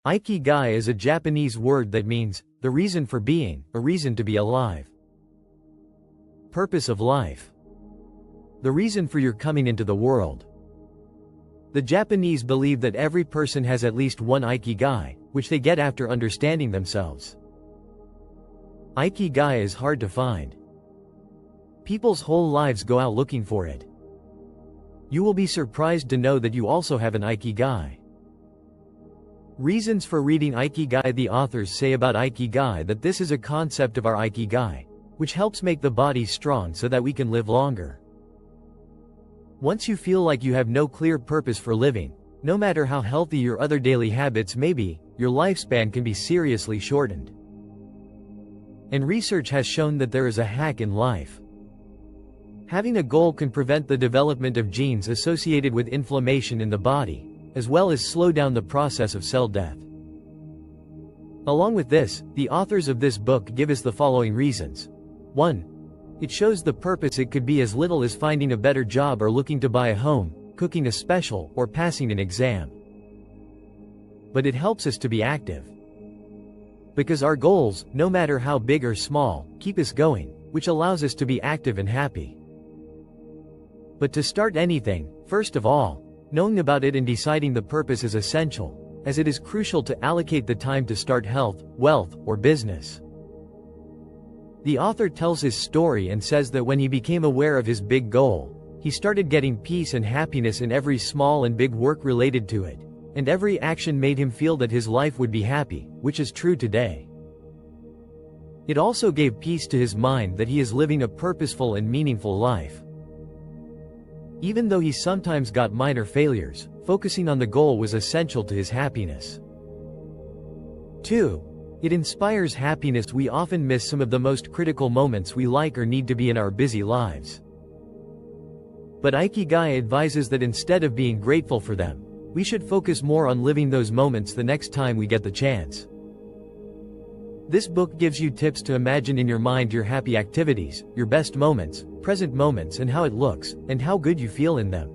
Ikigai is a Japanese word that means, the reason for being, a reason to be alive. Purpose of life. The reason for your coming into the world. The Japanese believe that every person has at least one Ikigai, which they get after understanding themselves. Ikigai is hard to find. People's whole lives go out looking for it. You will be surprised to know that you also have an Ikigai. Reasons for reading Ikigai. The authors say about Ikigai that this is a concept of our Ikigai, which helps make the body strong so that we can live longer. Once you feel like you have no clear purpose for living, no matter how healthy your other daily habits may be, your lifespan can be seriously shortened. And research has shown that there is a hack in life. Having a goal can prevent the development of genes associated with inflammation in the body, as well as slow down the process of cell death. Along with this, the authors of this book give us the following reasons. 1. It shows the purpose. It could be as little as finding a better job or looking to buy a home, cooking a special, or passing an exam. But it helps us to be active. Because our goals, no matter how big or small, keep us going, which allows us to be active and happy. But to start anything, first of all, knowing about it and deciding the purpose is essential, as it is crucial to allocate the time to start health, wealth, or business. The author tells his story and says that when he became aware of his big goal, he started getting peace and happiness in every small and big work related to it, and every action made him feel that his life would be happy, which is true today. It also gave peace to his mind that he is living a purposeful and meaningful life. Even though he sometimes got minor failures, focusing on the goal was essential to his happiness. 2. It inspires happiness. We often miss some of the most critical moments we like or need to be in our busy lives. But Ikigai advises that instead of being grateful for them, we should focus more on living those moments the next time we get the chance. This book gives you tips to imagine in your mind your happy activities, your best moments, present moments, and how it looks, and how good you feel in them.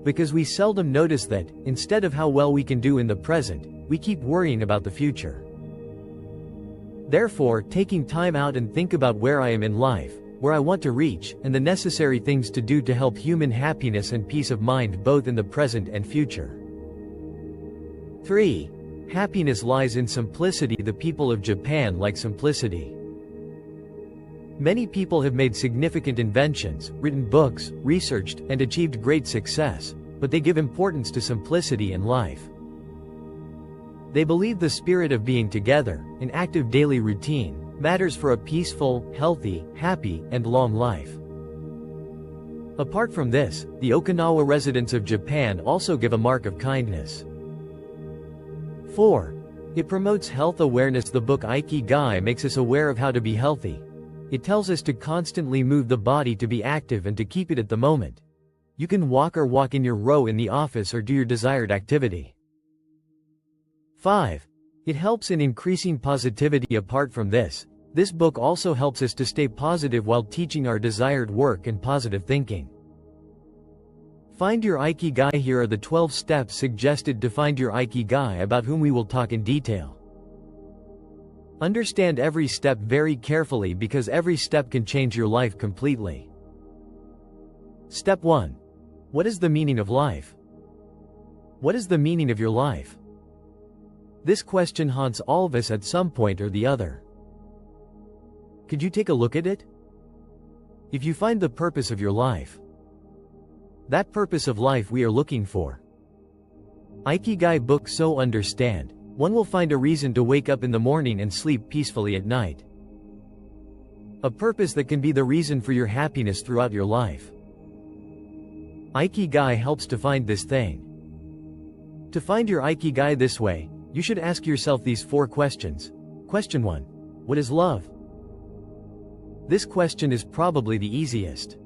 Because we seldom notice that, instead of how well we can do in the present, we keep worrying about the future. Therefore, taking time out and think about where I am in life, where I want to reach, and the necessary things to do to help human happiness and peace of mind both in the present and future. 3. Happiness lies in simplicity. The people of Japan like simplicity. Many people have made significant inventions, written books, researched, and achieved great success, but they give importance to simplicity in life. They believe the spirit of being together, an active daily routine, matters for a peaceful, healthy, happy, and long life. Apart from this, the Okinawa residents of Japan also give a mark of kindness. 4. It promotes health awareness. The book Ikigai makes us aware of how to be healthy. It tells us to constantly move the body to be active and to keep it at the moment. You can walk in your row in the office or do your desired activity. 5. It helps in increasing positivity. Apart from this book also helps us to stay positive while teaching our desired work and positive thinking. Find your Ikigai. Here are the 12 steps suggested to find your Ikigai, about whom we will talk in detail. Understand every step very carefully because every step can change your life completely. Step 1. What is the meaning of life? What is the meaning of your life? This question haunts all of us at some point or the other. Could you take a look at it? If you find the purpose of your life, that purpose of life we are looking for. Ikigai book. So understand, one will find a reason to wake up in the morning and sleep peacefully at night. A purpose that can be the reason for your happiness throughout your life. Ikigai helps to find this thing. To find your Ikigai this way, you should ask yourself these 4 questions. Question 1. What is love? This question is probably the easiest.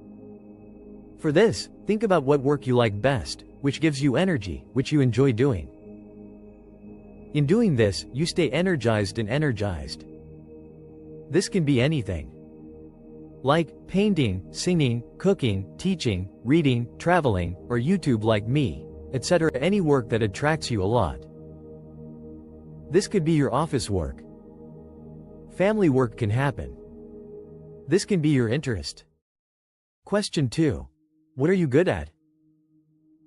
For this, think about what work you like best, which gives you energy, which you enjoy doing. In doing this, you stay energized and energized. This can be anything. Like painting, singing, cooking, teaching, reading, traveling, or YouTube like me, etc. Any work that attracts you a lot. This could be your office work. Family work can happen. This can be your interest. Question 2. What are you good at?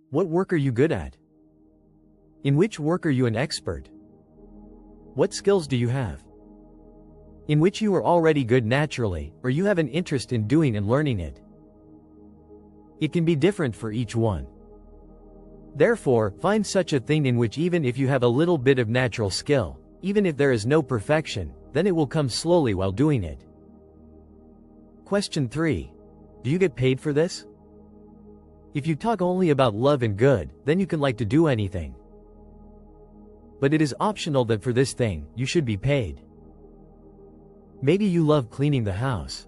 What work are you good at? In which work are you an expert? What skills do you have? In which you are already good naturally, or you have an interest in doing and learning it. It can be different for each one. Therefore, find such a thing in which even if you have a little bit of natural skill, even if there is no perfection, then it will come slowly while doing it. Question 3. Do you get paid for this? If you talk only about love and good, then you can like to do anything. But it is optional that for this thing, you should be paid. Maybe you love cleaning the house.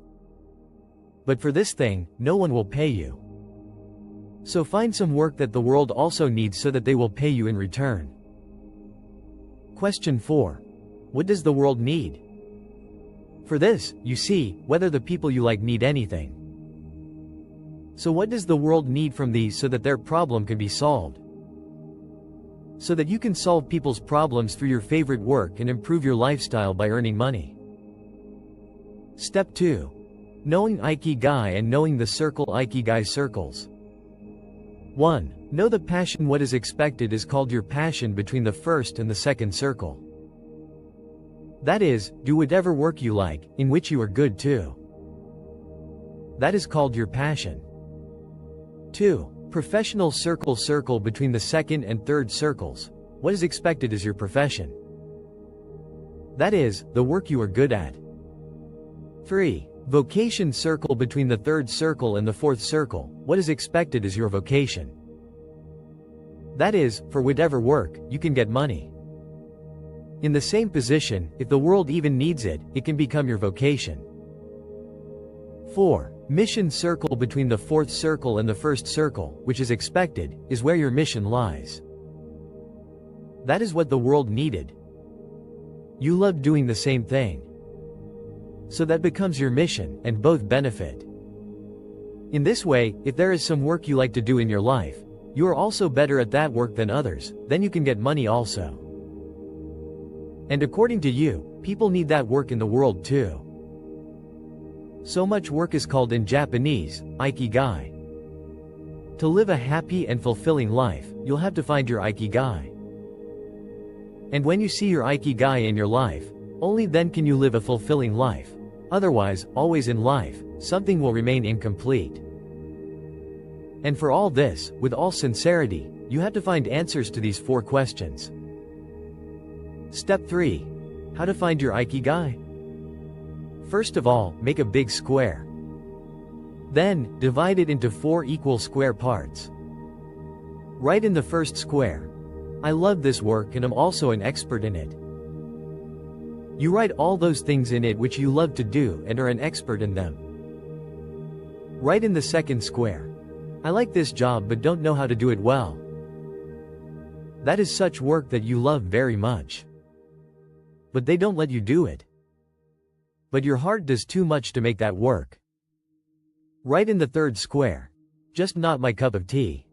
But for this thing, no one will pay you. So find some work that the world also needs so that they will pay you in return. Question 4. What does the world need? For this, you see, whether the people you like need anything. So what does the world need from these so that their problem can be solved? So that you can solve people's problems through your favorite work and improve your lifestyle by earning money. Step 2. Knowing IKIGAI and knowing the circle IKIGAI circles. 1. Know the passion. What is expected is called your passion between the first and the second circle. That is, do whatever work you like, in which you are good too. That is called your passion. 2. Professional circle between the second and third circles. What is expected is your profession. That is, the work you are good at. 3. Vocation circle between the third circle and the fourth circle. What is expected is your vocation. That is, for whatever work, you can get money. In the same position, if the world even needs it, it can become your vocation. 4. Mission circle between the fourth circle and the first circle, which is expected, is where your mission lies. That is what the world needed. You love doing the same thing. So that becomes your mission, and both benefit. In this way, if there is some work you like to do in your life, you are also better at that work than others, then you can get money also. And according to you, people need that work in the world too. So much work is called in Japanese, IKIGAI. To live a happy and fulfilling life, you'll have to find your IKIGAI. And when you see your IKIGAI in your life, only then can you live a fulfilling life. Otherwise, always in life, something will remain incomplete. And for all this, with all sincerity, you have to find answers to these 4 questions. Step 3. How to find your IKIGAI? First of all, make a big square. Then, divide it into 4 equal square parts. Write in the first square, I love this work and am also an expert in it. You write all those things in it which you love to do and are an expert in them. Write in the second square, I like this job but don't know how to do it well. That is such work that you love very much. But they don't let you do it. But your heart does too much to make that work. Write in the third square, just not my cup of tea.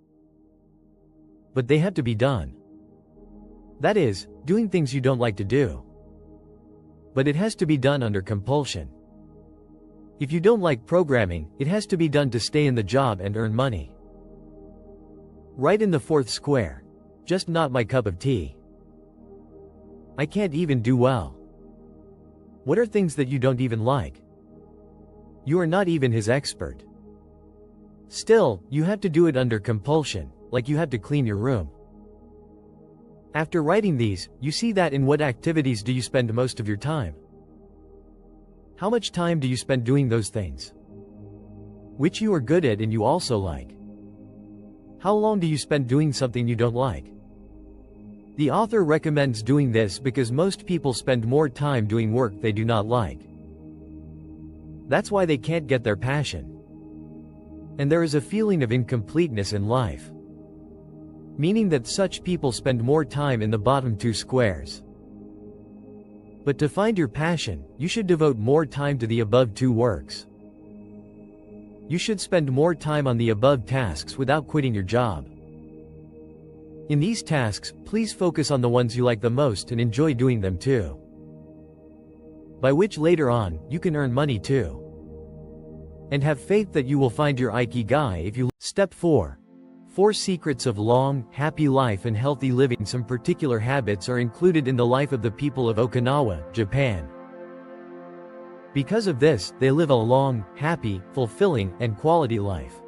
But they have to be done. That is, doing things you don't like to do. But it has to be done under compulsion. If you don't like programming, it has to be done to stay in the job and earn money. Write in the fourth square, just not my cup of tea. I can't even do well. What are things that you don't even like? You are not even his expert. Still, you have to do it under compulsion, like you have to clean your room. After writing these, you see that in what activities do you spend most of your time? How much time do you spend doing those things? Which you are good at and you also like? How long do you spend doing something you don't like? The author recommends doing this because most people spend more time doing work they do not like. That's why they can't get their passion. And there is a feeling of incompleteness in life. Meaning that such people spend more time in the bottom 2 squares. But to find your passion, you should devote more time to the above 2 works. You should spend more time on the above tasks without quitting your job. In these tasks, please focus on the ones you like the most and enjoy doing them too. By which later on, you can earn money too. And have faith that you will find your IKIGAI if you. Step 4. 4 secrets of long, happy life and healthy living. Some particular habits are included in the life of the people of Okinawa, Japan. Because of this, they live a long, happy, fulfilling, and quality life.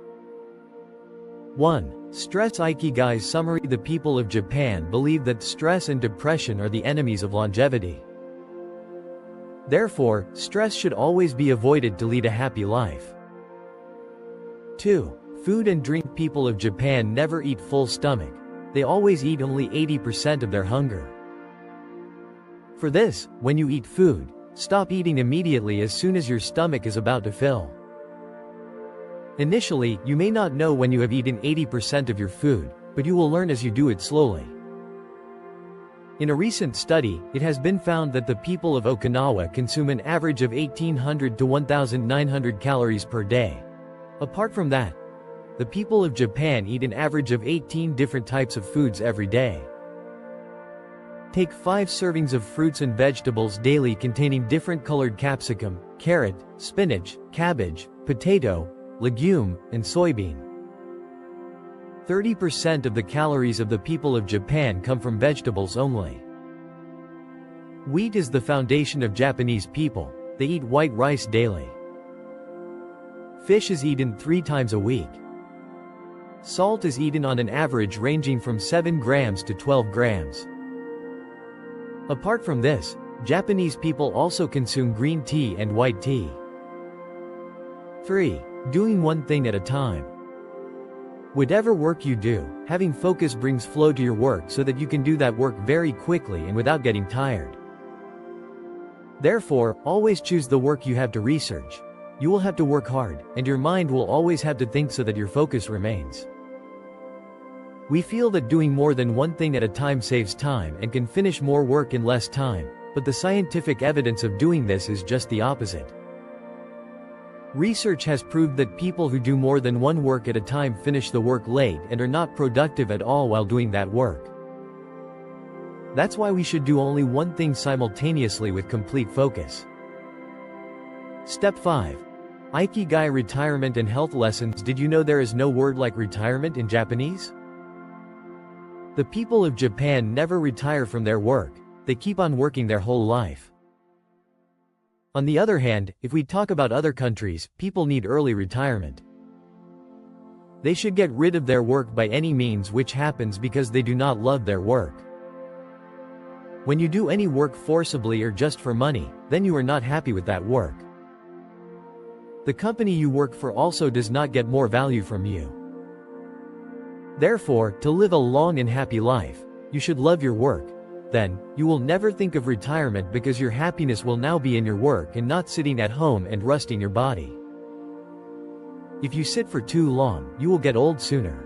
1. Stress IKIGAI summary. The people of Japan believe that stress and depression are the enemies of longevity. Therefore, stress should always be avoided to lead a happy life. 2. Food and drink. People of Japan never eat full stomach. They always eat only 80% of their hunger. For this, when you eat food, stop eating immediately as soon as your stomach is about to fill. Initially, you may not know when you have eaten 80% of your food, but you will learn as you do it slowly. In a recent study, it has been found that the people of Okinawa consume an average of 1,800 to 1,900 calories per day. Apart from that, the people of Japan eat an average of 18 different types of foods every day. Take 5 servings of fruits and vegetables daily containing different colored capsicum, carrot, spinach, cabbage, potato, legume, and soybean. 30% of the calories of the people of Japan come from vegetables only. Wheat is the foundation of Japanese people. They eat white rice daily. Fish is eaten 3 times a week. Salt is eaten on an average ranging from 7 grams to 12 grams. Apart from this, Japanese people also consume green tea and white tea. 3. Doing one thing at a time. Whatever work you do, having focus brings flow to your work so that you can do that work very quickly and without getting tired. Therefore, always choose the work you have to research. You will have to work hard, and your mind will always have to think so that your focus remains. We feel that doing more than one thing at a time saves time and can finish more work in less time, but the scientific evidence of doing this is just the opposite. Research has proved that people who do more than one work at a time finish the work late and are not productive at all while doing that work. That's why we should do only one thing simultaneously with complete focus. Step 5. Ikigai retirement and health lessons. Did you know there is no word like retirement in Japanese? The people of Japan never retire from their work. They keep on working their whole life. On the other hand, if we talk about other countries, people need early retirement. They should get rid of their work by any means, which happens because they do not love their work. When you do any work forcibly or just for money, then you are not happy with that work. The company you work for also does not get more value from you. Therefore, to live a long and happy life, you should love your work. Then, you will never think of retirement because your happiness will now be in your work and not sitting at home and rusting your body. If you sit for too long, you will get old sooner.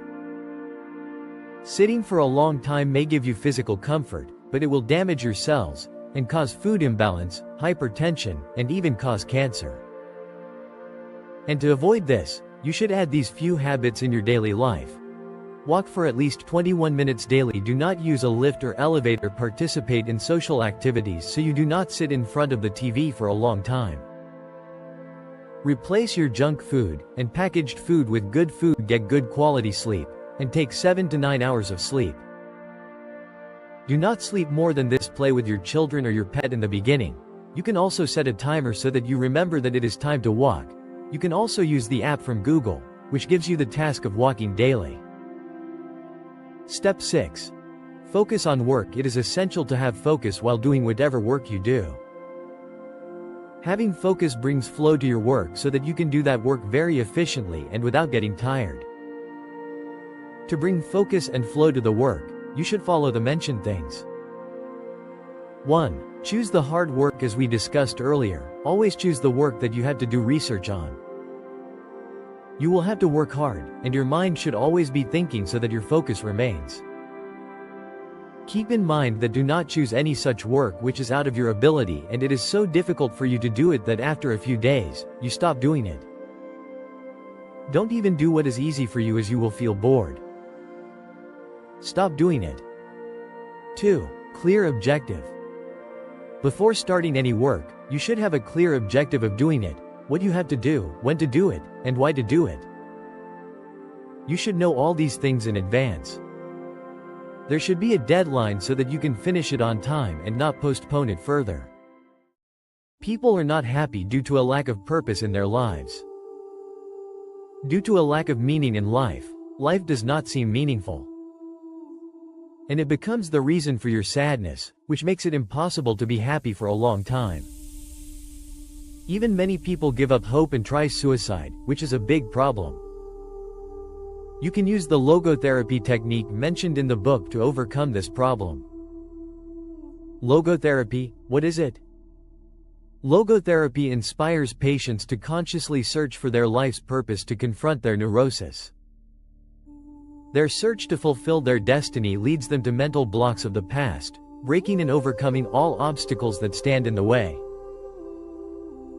Sitting for a long time may give you physical comfort, but it will damage your cells and cause food imbalance, hypertension, and even cause cancer. And to avoid this, you should add these few habits in your daily life. Walk for at least 21 minutes daily. Do not use a lift or elevator. Participate in social activities so you do not sit in front of the TV for a long time. Replace your junk food and packaged food with good food. Get good quality sleep, and take 7 to 9 hours of sleep. Do not sleep more than this. Play with your children or your pet in the beginning. You can also set a timer so that you remember that it is time to walk. You can also use the app from Google, which gives you the task of walking daily. Step 6. Focus on work. It is essential to have focus while doing whatever work you do. Having focus brings flow to your work so that you can do that work very efficiently and without getting tired. To bring focus and flow to the work, you should follow the mentioned things. 1. Choose the hard work. As we discussed earlier, always choose the work that you have to do research on. You will have to work hard, and your mind should always be thinking so that your focus remains. Keep in mind that do not choose any such work which is out of your ability and it is so difficult for you to do it that after a few days, you stop doing it. Don't even do what is easy for you as you will feel bored. stop doing it. 2. Clear objective. Before starting any work, you should have a clear objective of doing it, what you have to do, when to do it, and why to do it. You should know all these things in advance. There should be a deadline so that you can finish it on time and not postpone it further. People are not happy due to a lack of purpose in their lives. Due to a lack of meaning in life, life does not seem meaningful. And it becomes the reason for your sadness, which makes it impossible to be happy for a long time. Even many people give up hope and try suicide, which is a big problem. You can use the logotherapy technique mentioned in the book to overcome this problem. Logotherapy, what is it? Logotherapy inspires patients to consciously search for their life's purpose to confront their neurosis. Their search to fulfill their destiny leads them to mental blocks of the past, breaking and overcoming all obstacles that stand in the way.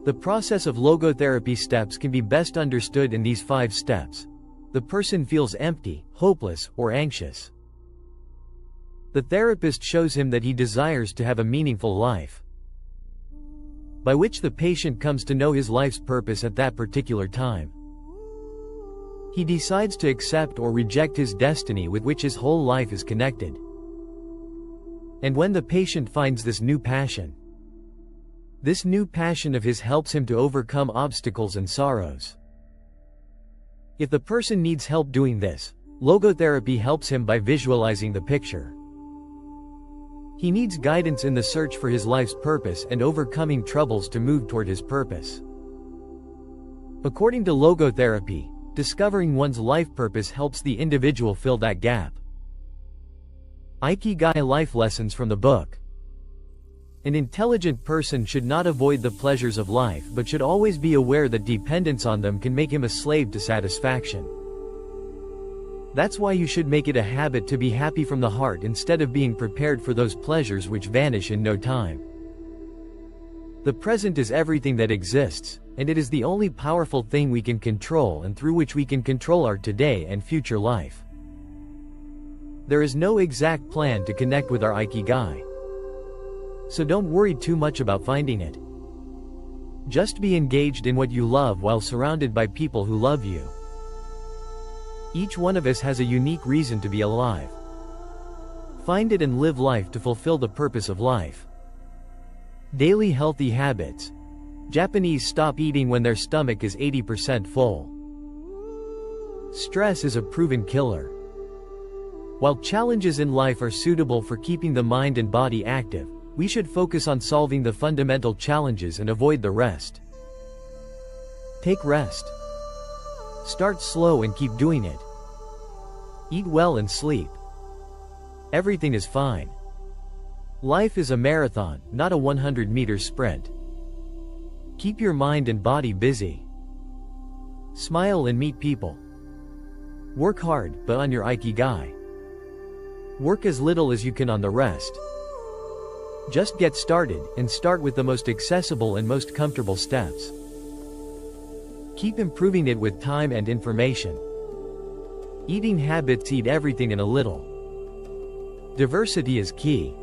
The process of logotherapy steps can be best understood in these 5 steps. The person feels empty, hopeless, or anxious. The therapist shows him that he desires to have a meaningful life, by which the patient comes to know his life's purpose at that particular time. He decides to accept or reject his destiny with which his whole life is connected. And when the patient finds this new passion of his helps him to overcome obstacles and sorrows. If the person needs help doing this, logotherapy helps him by visualizing the picture. He needs guidance in the search for his life's purpose and overcoming troubles to move toward his purpose. According to logotherapy, discovering one's life purpose helps the individual fill that gap. IKIGAI life lessons from the book. An intelligent person should not avoid the pleasures of life but should always be aware that dependence on them can make him a slave to satisfaction. That's why you should make it a habit to be happy from the heart instead of being prepared for those pleasures which vanish in no time. The present is everything that exists, and it is the only powerful thing we can control and through which we can control our today and future life. There is no exact plan to connect with our IKIGAI. So don't worry too much about finding it. Just be engaged in what you love while surrounded by people who love you. Each one of us has a unique reason to be alive. Find it and live life to fulfill the purpose of life. Daily healthy habits. Japanese stop eating when their stomach is 80% full. Stress is a proven killer. While challenges in life are suitable for keeping the mind and body active, we should focus on solving the fundamental challenges and avoid the rest. Take rest. Start slow and keep doing it. Eat well and sleep. Everything is fine. Life is a marathon, not a 100-meter sprint. Keep your mind and body busy. Smile and meet people. Work hard, but on your IKIGAI. Work as little as you can on the rest. Just get started, and start with the most accessible and most comfortable steps. Keep improving it with time and information. Eating habits. Eat everything and a little. Diversity is key.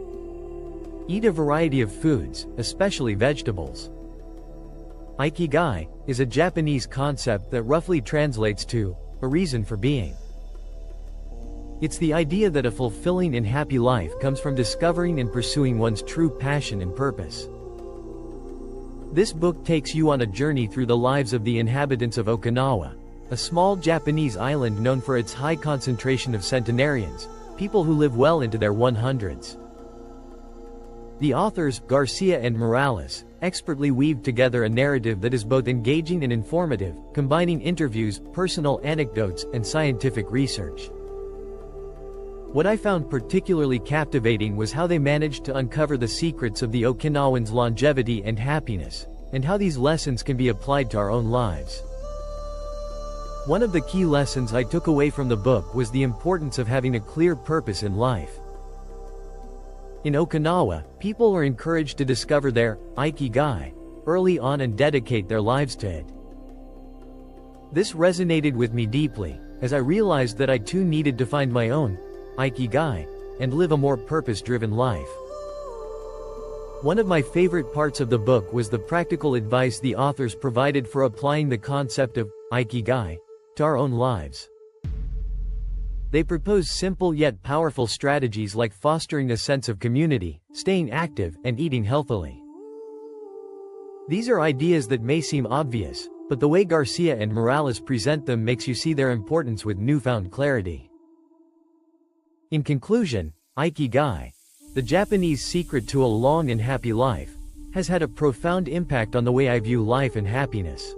Eat a variety of foods, especially vegetables. IKIGAI is a Japanese concept that roughly translates to a reason for being. It's the idea that a fulfilling and happy life comes from discovering and pursuing one's true passion and purpose. This book takes you on a journey through the lives of the inhabitants of Okinawa, a small Japanese island known for its high concentration of centenarians, people who live well into their 100s. The authors, Garcia and Morales, expertly weaved together a narrative that is both engaging and informative, combining interviews, personal anecdotes, and scientific research. What I found particularly captivating was how they managed to uncover the secrets of the Okinawans' longevity and happiness, and how these lessons can be applied to our own lives. One of the key lessons I took away from the book was the importance of having a clear purpose in life. In Okinawa, people are encouraged to discover their IKIGAI early on and dedicate their lives to it. This resonated with me deeply, as I realized that I too needed to find my own IKIGAI, and live a more purpose-driven life. One of my favorite parts of the book was the practical advice the authors provided for applying the concept of IKIGAI to our own lives. They propose simple yet powerful strategies like fostering a sense of community, staying active, and eating healthily. These are ideas that may seem obvious, but the way Garcia and Morales present them makes you see their importance with newfound clarity. In conclusion, IKIGAI, the Japanese secret to a long and happy life, has had a profound impact on the way I view life and happiness.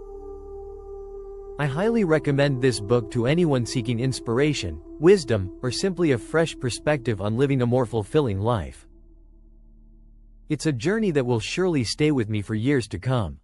I highly recommend this book to anyone seeking inspiration, wisdom, or simply a fresh perspective on living a more fulfilling life. It's a journey that will surely stay with me for years to come.